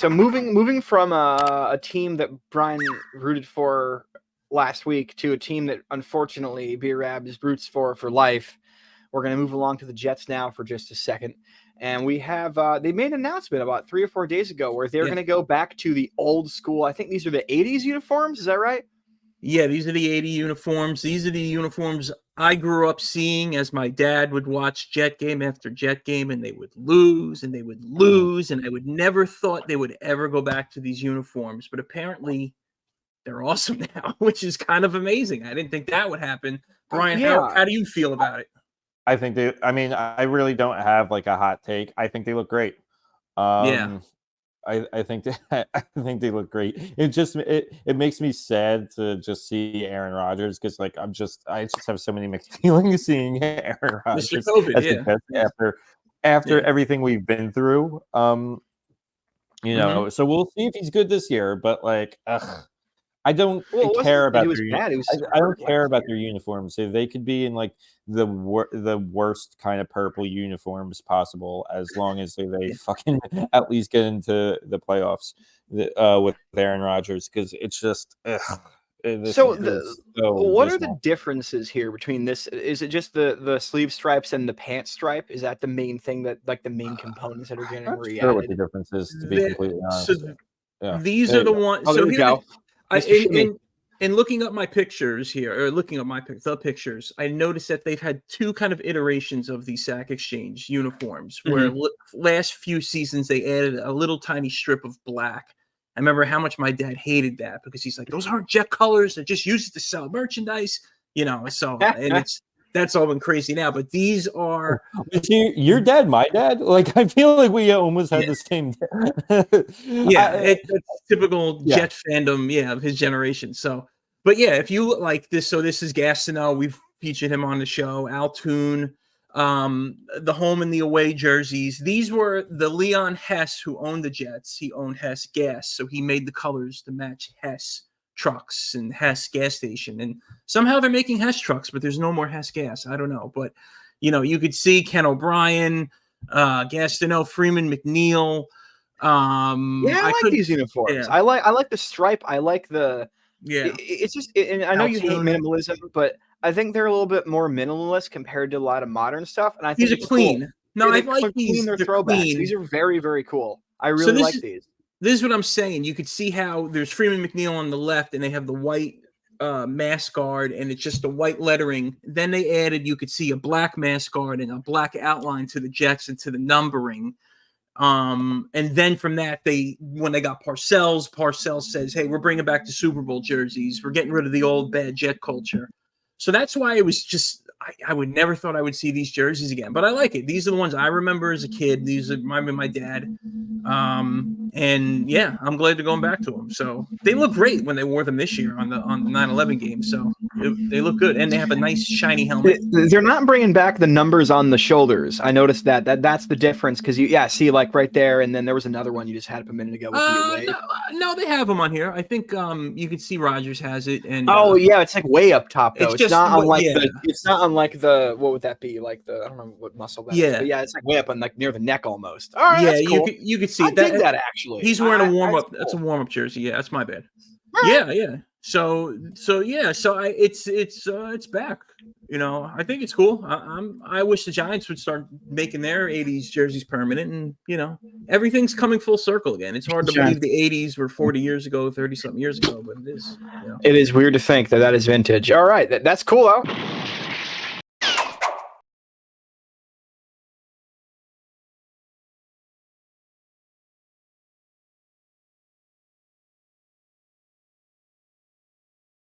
So moving from a team that Brian rooted for last week to a team that unfortunately B-Rabs roots for life, we're going to move along to the Jets now for just a second. And we have they made an announcement about 3 or 4 days ago where they're going to go back to the old school. I think these are the 80s uniforms. Is that right? Yeah, these are the 80 uniforms. These are the uniforms I grew up seeing as my dad would watch Jet game after Jet game, and they would lose, and they would lose, and I would never thought they would ever go back to these uniforms. But apparently they're awesome now, which is kind of amazing. I didn't think that would happen. Brian, how do you feel about it? I think I really don't have like a hot take. I think they look great. I think they look great. It makes me sad to just see Aaron Rodgers because like I just have so many mixed feelings seeing Aaron Rodgers after everything we've been through. So we'll see if he's good this year. But like, I don't care about I don't care about their uniforms. So they could be in like the worst kind of purple uniforms possible, as long as they fucking at least get into the playoffs with Aaron Rodgers, because it's just. What are the differences here between this? Is it just the sleeve stripes and the pant stripe? Is that the main thing that like the main components that are getting re-added? Sure, what the difference is, to be completely honest. These are the ones. Oh, there we go. In looking up my pictures here, or looking up the pictures, I noticed that they've had 2 kind of iterations of the Sack Exchange uniforms, where last few seasons they added a little tiny strip of black. I remember how much my dad hated that, because he's like, those aren't Jet colors, they're just used to sell merchandise, so and that's all been crazy now. But these are your dad, my dad. Like, I feel like we almost had the same. It's typical Jet fandom, of his generation. So, but if you like this, so this is Gastineau. We've featured him on the show. Altoon, the home and the away jerseys. These were the Leon Hess who owned the Jets. He owned Hess Gas, so he made the colors to match Hess trucks and Hess gas station, and somehow they're making Hess trucks, but there's no more Hess gas. I don't know, but you could see Ken O'Brien, Gastineau, Freeman McNeil. I like these uniforms. Yeah. I like the stripe. I like the it's just, and I know you hate minimalism, but I think they're a little bit more minimalist compared to a lot of modern stuff. And I think these are clean. Cool. No, I like these. They're throwbacks. Clean. These are very, very cool. I really like these. This is what I'm saying. You could see how there's Freeman McNeil on the left, and they have the white mask guard, and it's just the white lettering. Then they added, you could see a black mask guard and a black outline to the Jets and to the numbering. And then from that, when they got Parcells says, hey, we're bringing back the Super Bowl jerseys. We're getting rid of the old bad Jet culture. So that's why it was just, I would never thought I would see these jerseys again, but I like it. These are the ones I remember as a kid. These are my dad. And I'm glad they're going back to them. So they look great when they wore them this year on the 9/11 game. So they look good, and they have a nice shiny helmet. They're not bringing back the numbers on the shoulders. I noticed that's the difference, because see like right there, and then there was another one you just had up a minute ago with the away. No, they have them on here. I think you can see Rogers has it, and it's like way up top though. It's not unlike the what would that be, like the, I don't know what muscle that is, but it's like way up on like near the neck almost. All right, that's cool. you could see I dig that actually. He's wearing a warm up. Cool. That's a warm up jersey. Yeah, that's my bad. Right. Yeah. So it's back. I think it's cool. I wish the Giants would start making their 80s jerseys permanent, and everything's coming full circle again. It's hard to believe the 80s were 40 years ago, 30 something years ago, but it is. It is weird to think that is vintage. All right, that's cool though.